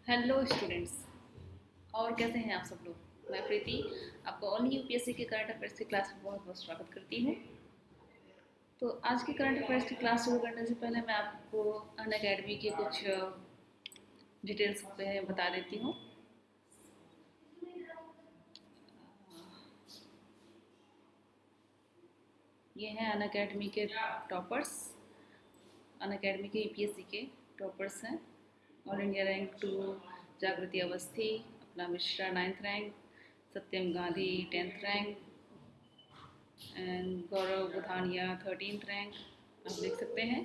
Hello students. और कैसे हैं आप सब लोग। मैं प्रीति आपको ऑल यूपीएससी के करंट अफेयर्स की क्लास में बहुत बहुत स्वागत करती हूँ। तो आज की करंट अफेयर्स की क्लास शुरू करने से पहले मैं आपको अनअकैडमी के कुछ डिटेल्स बता देती हूँ। ये हैं अनअकैडमी के टॉपर्स। अनअकैडमी के यूपीएससी के टॉपर्स हैं। All India rank 2 Jagriti Awasthi, Apala Mishra 9th rank, Satyam Gandhi 10th rank and Gaurav Budhania 13th rank. आप देख सकते हैं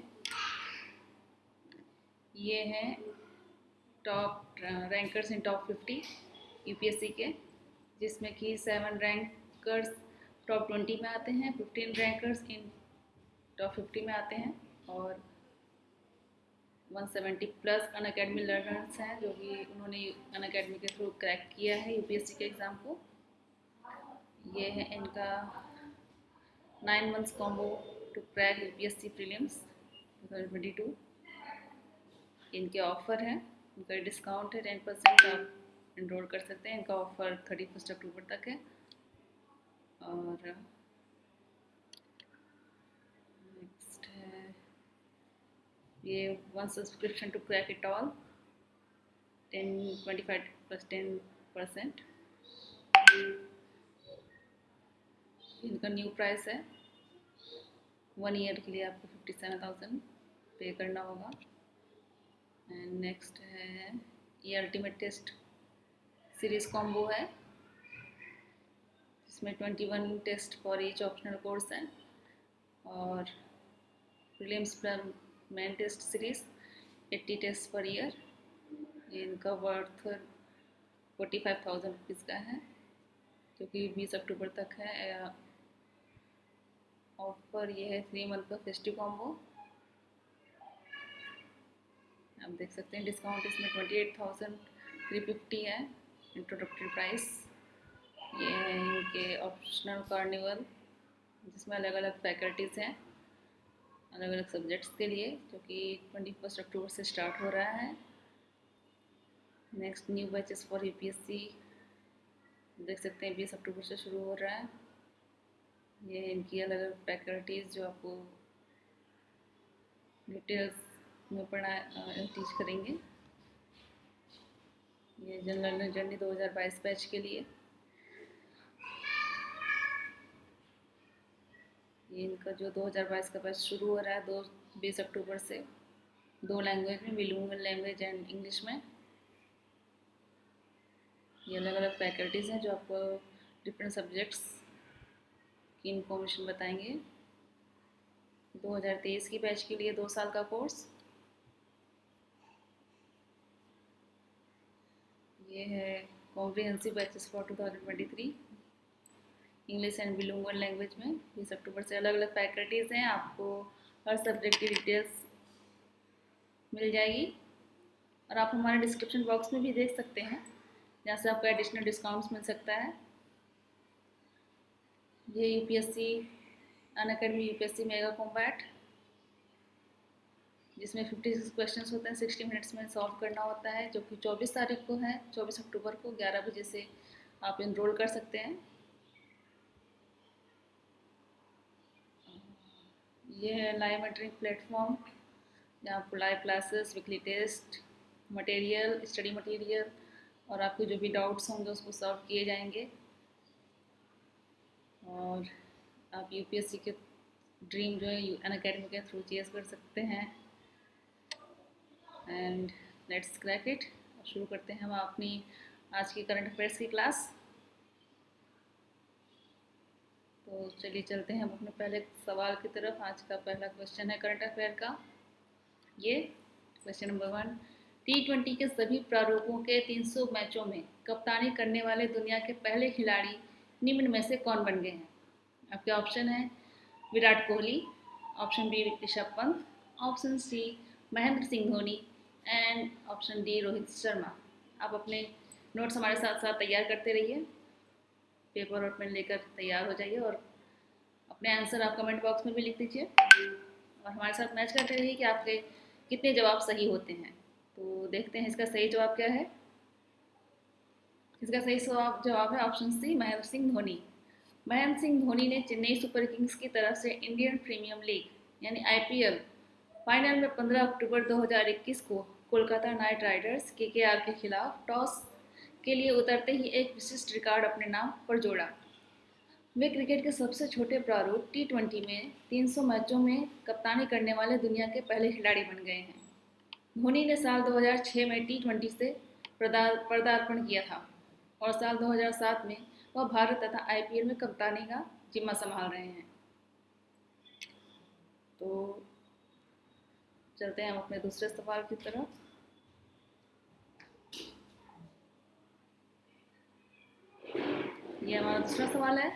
ये हैं top rankers in top 50 UPSC के, जिसमें कि 7 रैंकर्स टॉप 20 में आते हैं, 15 रैंकर्स इन टॉप 50 में आते हैं और 170 प्लस अनअकैडमी लर्नर्स हैं जो कि उन्होंने अनअकैडमी के थ्रू क्रैक किया है यूपीएससी के एग्ज़ाम को। ये है इनका 9 months combo to crack UPSC prelims 2022। इनके ऑफ़र हैं, इनका डिस्काउंट है 10%, आप इनरोल कर सकते हैं। इनका ऑफ़र 31 अक्टूबर तक है। और नेक्स्ट है ये 1 subscription to crack it all 25 plus 10%। इनका न्यू प्राइस है, 1 ईयर के लिए आपको 57,000 पे करना होगा। एंड नेक्स्ट है ये अल्टीमेट टेस्ट सीरीज़ कॉम्बो है, जिसमें 21 test for each optional course है और prelims main test series 80 test पर ईयर। इनका वर्थ 45,000 रुपीज़ का है, क्योंकि 20 अक्टूबर तक है। ऑफर ये है 3 मंथ का फेस्टिव कॉम्बो। आप देख सकते हैं डिस्काउंट इसमें 28,350 है इंट्रोडक्टरी प्राइस। ये है इनके ऑप्शनल कार्निवल, जिसमें अलग अलग फैकल्टीज़ हैं अलग अलग सब्जेक्ट्स के लिए, जो कि 21 अक्टूबर से स्टार्ट हो रहा है। Next new batches for UPSC देख सकते हैं 20 अक्टूबर से शुरू हो रहा है। ये इनकी अलग अलग फैकल्टीज़ जो आपको डिटेल्स में टीच करेंगे। ये जनरल जर्नी 2022 बैच के लिए। ये इनका जो 2022 का बैच शुरू हो रहा है 20 अक्टूबर से, 2 लैंग्वेज में, बिलिंगुअल लैंग्वेज एंड इंग्लिश में। ये अलग अलग फैकल्टीज़ हैं जो आपको डिफरेंट सब्जेक्ट्स की इंफॉर्मेशन बताएंगे। 2023 की बैच के लिए 2 साल का कोर्स। ये है comprehensive batches for 2023 English and bilingual language में। 20 अक्टूबर से अलग अलग फैकल्टीज़ हैं, आपको हर सब्जेक्ट की डिटेल्स मिल जाएगी। और आप हमारे डिस्क्रिप्शन बॉक्स में भी देख सकते हैं, जहाँ से आपको एडिशनल डिस्काउंट्स मिल सकता है। ये UPSC Unacademy UPSC mega combat, जिसमें 56 क्वेश्चंस होते हैं, 60 मिनट्स में सॉल्व करना होता है, जो कि 24 तारीख को है, 24 अक्टूबर को 11 बजे से आप इनरोल कर सकते हैं। ये है लाइव मेंटरिंग प्लेटफॉर्म, जहाँ आपको live classes, weekly test material, study material और आपके जो भी डाउट्स होंगे उसको सॉल्व किए जाएंगे। और आप यूपीएससी के ड्रीम जो है अनअकैडमी के थ्रू चेस कर सकते हैं। And let's crack it. शुरू करते हैं हम अपनी आज की करंट अफेयर्स की क्लास। तो चलिए चलते हैं हम अपने पहले सवाल की तरफ। आज का पहला क्वेश्चन है करंट अफेयर का। ये क्वेश्चन नंबर 1, T20 के सभी प्रारूपों के 300 मैचों में कप्तानी करने वाले दुनिया के पहले खिलाड़ी निम्न में से कौन बन गए हैं। आपके ऑप्शन है Virat Kohli, option B Rishabh Pant, option C Mahendra Singh Dhoni and option D Rohit Sharma. आप अपने नोट्स हमारे साथ साथ तैयार करते रहिए, पेपर और पेन लेकर तैयार हो जाइए और अपने आंसर आप कमेंट बॉक्स में भी लिख दीजिए और हमारे साथ मैच करते रहिए कि आपके कितने जवाब सही होते हैं। तो देखते हैं इसका सही जवाब क्या है। इसका सही जवाब है ऑप्शन सी, महेंद्र सिंह धोनी। महेंद्र सिंह धोनी ने चेन्नई सुपर किंग्स की तरफ से इंडियन प्रीमियर लीग यानी आईपीएल फाइनल में 15 अक्टूबर 2021 को कोलकाता नाइट राइडर्स केकेआर के खिलाफ टॉस के लिए उतरते ही एक विशिष्ट रिकॉर्ड अपने नाम पर जोड़ा। वे क्रिकेट के सबसे छोटे प्रारूप टी20 में 300 मैचों में कप्तानी करने वाले दुनिया के पहले खिलाड़ी बन गए हैं। धोनी ने साल 2006 में टी20 से पदार्पण किया था और साल 2007 में वह भारत तथा आईपीएल में कप्तानी का जिम्मा संभाल रहे हैं। तो चलते हैं हम अपने दूसरे सवाल की तरफ। ये हमारा दूसरा सवाल है।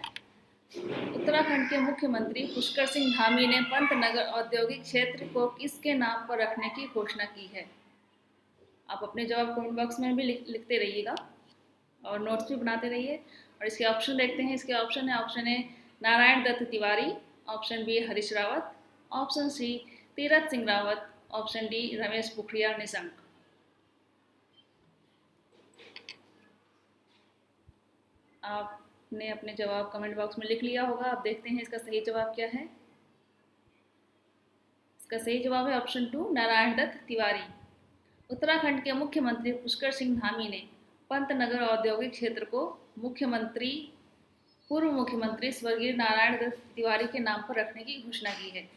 उत्तराखंड के मुख्यमंत्री पुष्कर सिंह धामी ने पंतनगर औद्योगिक क्षेत्र को किसके नाम पर रखने की घोषणा की है। आप अपने जवाब कमेंट बॉक्स में भी लिखते रहिएगा और नोट्स भी बनाते रहिए। और इसके ऑप्शन देखते हैं। इसके option A Narayan Dutt Tiwari, option B Harish Rawat, option C Tirath Singh Rawat, option D Ramesh Pokhriyal Nishank. आपने अपने जवाब कमेंट बॉक्स में लिख लिया होगा। आप देखते हैं इसका सही जवाब क्या है। इसका सही जवाब है ऑप्शन 2, नारायण दत्त तिवारी। उत्तराखंड के मुख्यमंत्री पुष्कर सिंह धामी ने पंतनगर औद्योगिक क्षेत्र को पूर्व मुख्यमंत्री स्वर्गीय नारायण दत्त तिवारी के नाम पर रखने की घोषणा की है।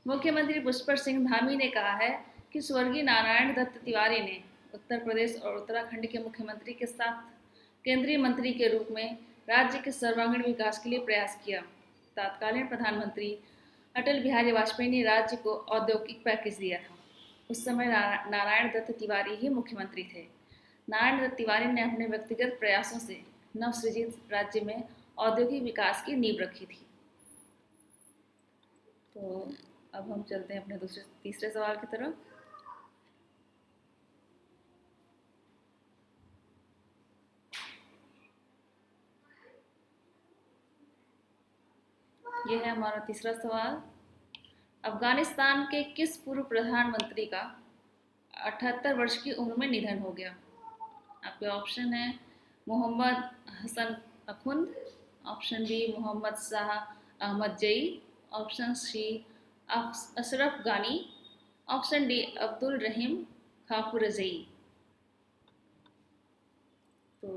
मुख्यमंत्री पुष्कर सिंह धामी ने कहा है कि स्वर्गीय नारायण दत्त तिवारी ने उत्तर प्रदेश और उत्तराखंड के मुख्यमंत्री के साथ केंद्रीय मंत्री के रूप में राज्य के सर्वांगीण विकास के लिए प्रयास किया। तत्कालीन प्रधानमंत्री अटल बिहारी वाजपेयी ने राज्य को औद्योगिक पैकेज दिया था। उस समय नारायण दत्त तिवारी ही मुख्यमंत्री थे। नारायण दत्त तिवारी ने अपने व्यक्तिगत प्रयासों से नवसृजित राज्य में औद्योगिक विकास की नींव रखी थी। तो अब हम चलते हैं अपने तीसरे सवाल की तरफ। यह है हमारा तीसरा सवाल। अफगानिस्तान के किस पूर्व प्रधानमंत्री का 78 वर्ष की उम्र में निधन हो गया। आपके ऑप्शन है मोहम्मद हसन अखुंद, ऑप्शन बी मोहम्मद शाह अहमद जई, ऑप्शन सी अशरफ गानी, ऑप्शन डी अब्दुल रहीम खाफुरजई। तो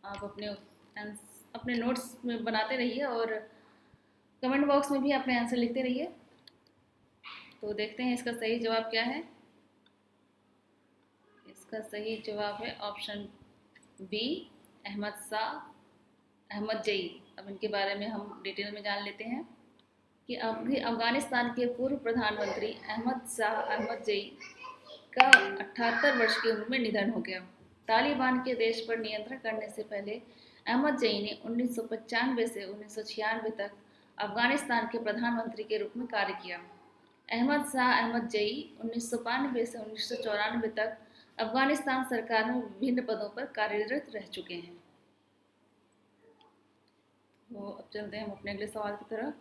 आप अपने नोट्स में बनाते रहिए और कमेंट बॉक्स में भी अपने आंसर लिखते रहिए। तो देखते हैं इसका सही जवाब क्या है। इसका सही जवाब है ऑप्शन बी, अहमद शाह अहमद जई। अब इनके बारे में हम डिटेल में जान लेते हैं कि अफगानिस्तान के पूर्व प्रधानमंत्री अहमद शाह अहमद जई का 78 वर्ष की उम्र में निधन हो गया। तालिबान के देश पर नियंत्रण करने से पहले अहमद जई ने 1995 से 1996 तक अफगानिस्तान के प्रधानमंत्री के रूप में कार्य किया। अहमद शाह अहमद जई 1992 से 1994 तक अफगानिस्तान सरकार में विभिन्न पदों पर कार्यरत रह चुके हैं। तो अब चलते हैं हम अपने अगले सवाल की तरफ।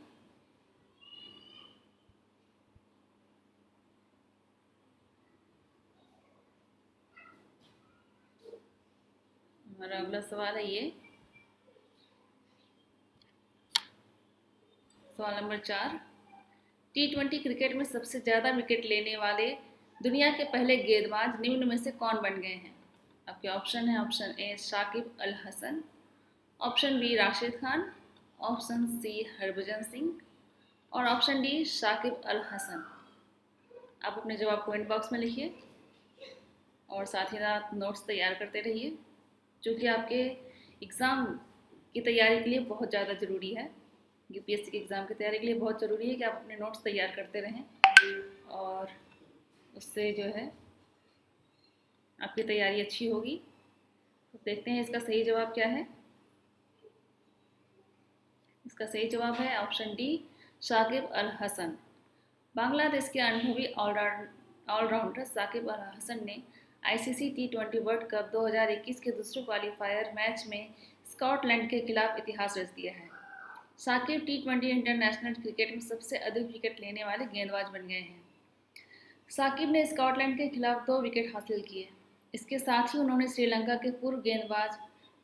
हमारा अगला सवाल है ये सवाल नंबर 4। टी20 क्रिकेट में सबसे ज़्यादा विकेट लेने वाले दुनिया के पहले गेंदबाज निम्न में से कौन बन गए हैं। आपके ऑप्शन है option A Shakib Al Hasan, option B Rashid Khan, option C Harbhajan Singh और ऑप्शन डी शाकिब अल हसन। आप अपने जवाब कमेंट बॉक्स में लिखिए और साथ ही साथ नोट्स तैयार करते रहिए, जो कि आपके एग्ज़ाम की तैयारी के लिए बहुत ज़्यादा ज़रूरी है। यूपीएससी के एग्ज़ाम की तैयारी के लिए बहुत ज़रूरी है कि आप अपने नोट्स तैयार करते रहें और उससे जो है आपकी तैयारी अच्छी होगी। तो देखते हैं इसका सही जवाब क्या है। इसका सही जवाब है ऑप्शन डी, शाकिब अल हसन। बांग्लादेश के अनुभवी ऑलराउंडर शाकिब अल हसन ने आईसीसी टी20 वर्ल्ड कप 2021 के दूसरे क्वालिफायर मैच में स्कॉटलैंड के खिलाफ इतिहास रच दिया है। शाकिब टी20 इंटरनेशनल क्रिकेट में सबसे अधिक विकेट लेने वाले गेंदबाज बन गए हैं। शाकिब ने स्कॉटलैंड के खिलाफ 2 विकेट हासिल किए इसके साथ ही उन्होंने श्रीलंका के पूर्व गेंदबाज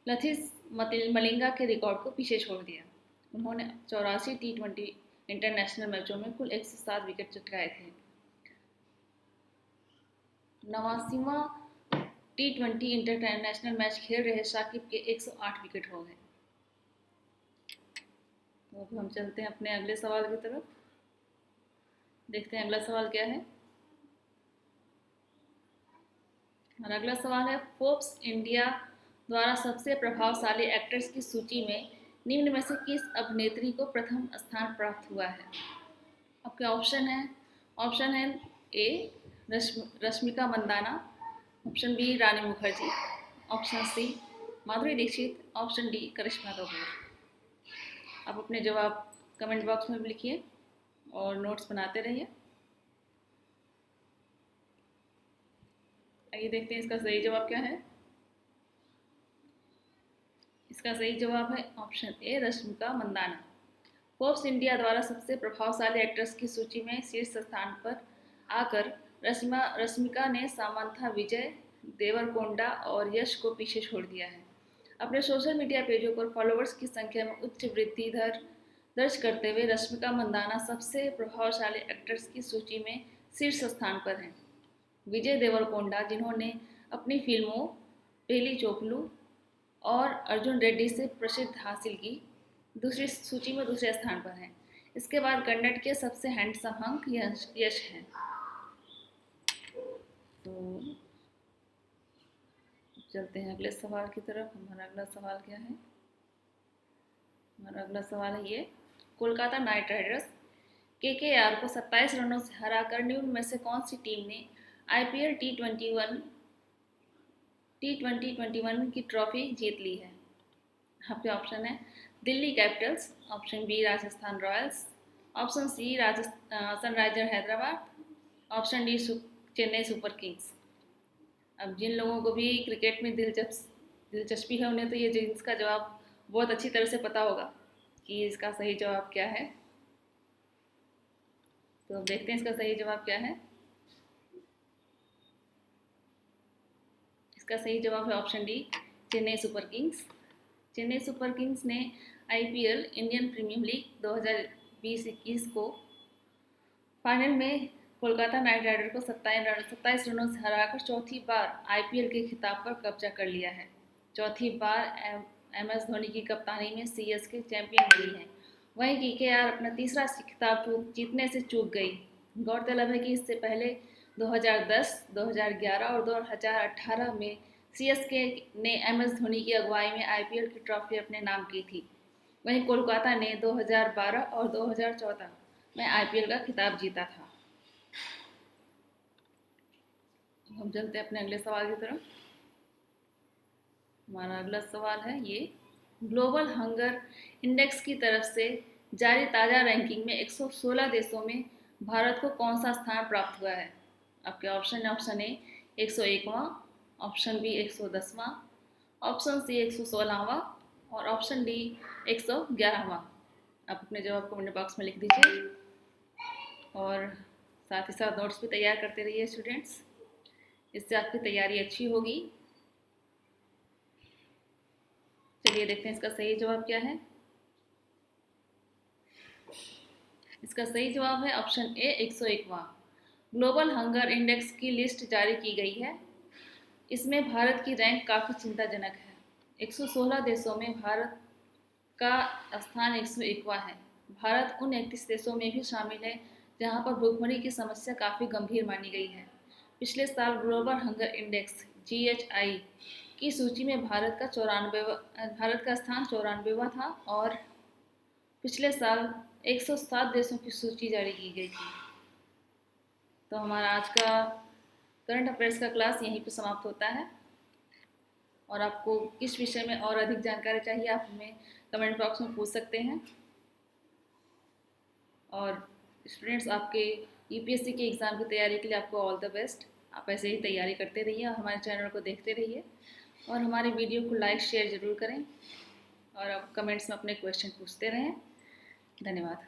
लथिस मलिंगा के रिकॉर्ड को पीछे छोड़ दिया। उन्होंने 84 T20 इंटरनेशनल मैचों में कुल 107 विकेट चटकाए थे। 89वां T20 इंटरनेशनल मैच खेल रहे शाकिब के 108 विकेट हो गए। तो अब हम चलते हैं अपने अगले सवाल की तरफ। देखते हैं अगला सवाल क्या है। और अगला सवाल है, फोर्ब्स इंडिया द्वारा सबसे प्रभावशाली एक्टर्स की सूची में निम्न में से किस अभिनेत्री को प्रथम स्थान प्राप्त हुआ है? आपके ऑप्शन है ए रश्मिका मंदाना, ऑप्शन बी रानी Mukherjee, option C Madhuri Dixit, option D करिश्मा कपूर। आप अपने जवाब कमेंट बॉक्स में लिखिए और नोट्स बनाते रहिए। आइए देखते हैं इसका सही जवाब क्या है। इसका सही जवाब है option A Rashmika Mandanna. Forbes India द्वारा सबसे प्रभावशाली एक्ट्रेस की सूची में शीर्ष स्थान पर आकर रश्मिका ने सामंथा, विजय देवरकोंडा और यश को पीछे छोड़ दिया है। अपने सोशल मीडिया पेजों पर फॉलोअर्स की संख्या में उच्च वृद्धि दर्ज करते हुए रश्मिका मंदाना सबसे प्रभावशाली एक्ट्रेस की सूची में शीर्ष स्थान पर हैं। विजय देवरकोंडा, जिन्होंने अपनी फिल्मों पेली चोपलू और अर्जुन रेड्डी से प्रसिद्ध हासिल की, दूसरी सूची में दूसरे स्थान पर हैं। इसके बाद कन्नड़ के सबसे हैंडसम हंक यश हैं। तो चलते हैं अगले सवाल की तरफ। हमारा अगला सवाल क्या है? हमारा अगला सवाल है ये, कोलकाता नाइट राइडर्स KKR को 27 रनों से हराकर निम्न में से कौन सी टीम ने IPL T2021 की ट्रॉफी जीत ली है? आपके ऑप्शन है Delhi Capitals, option B Rajasthan Royals, option C Sunriser Hyderabad, option D Chennai Super Kings. अब जिन लोगों को भी क्रिकेट में दिलचस्पी है उन्हें तो ये इसका जवाब बहुत अच्छी तरह से पता होगा कि इसका सही जवाब क्या है। तो देखते हैं इसका सही जवाब क्या है। इसका सही जवाब है option D Chennai Super Kings. Chennai Super Kings ने IPL इंडियन प्रीमियर लीग 2020-21 को फाइनल में कोलकाता नाइट राइडर को 27 रनों से हराकर चौथी बार IPL के खिताब पर कब्जा कर लिया है। चौथी बार MS धोनी की कप्तानी में CSK चैंपियन बनी है। वहीं KKR अपना तीसरा खिताब जीतने से चूक गई। गौरतलब है कि इससे पहले 2010, 2011 और 2018 में CSK ने MS धोनी की अगुवाई में IPL की ट्रॉफी अपने नाम की थी। वहीं कोलकाता ने 2012 और 2014 में IPL का खिताब जीता था। हम चलते हैं अपने अगले सवाल की तरफ। हमारा अगला सवाल है ये, ग्लोबल हंगर इंडेक्स की तरफ से जारी ताज़ा रैंकिंग में 116 देशों में भारत को कौन सा स्थान प्राप्त हुआ है? आपके ऑप्शन ए 101वां, ऑप्शन बी 110वां, ऑप्शन सी 116वां और ऑप्शन डी 111वां। आप अपने जवाब कमेंट बॉक्स में लिख दीजिए और साथ ही साथ नोट्स भी तैयार करते रहिए स्टूडेंट्स, इससे आपकी तैयारी अच्छी होगी। चलिए देखते हैं इसका सही जवाब क्या है। इसका सही जवाब है ऑप्शन ए 101वां। ग्लोबल हंगर इंडेक्स की लिस्ट जारी की गई है। इसमें भारत की रैंक काफ़ी चिंताजनक है। 116 देशों में भारत का स्थान 101वां है। भारत उन 31 देशों में भी शामिल है जहां पर भूखमरी की समस्या काफ़ी गंभीर मानी गई है। पिछले साल ग्लोबल हंगर इंडेक्स GHI की सूची में भारत का स्थान 94वां था और पिछले साल 107 देशों की सूची जारी की गई थी। तो हमारा आज का करंट अफेयर्स का क्लास यहीं पर समाप्त होता है और आपको किस विषय में और अधिक जानकारी चाहिए आप हमें कमेंट बॉक्स में पूछ सकते हैं। और स्टूडेंट्स, आपके UPSC के एग्ज़ाम की तैयारी के लिए आपको ऑल द बेस्ट। आप ऐसे ही तैयारी करते रहिए और हमारे चैनल को देखते रहिए और हमारे वीडियो को लाइक शेयर ज़रूर करें और आप कमेंट्स में अपने क्वेश्चन पूछते रहें। धन्यवाद।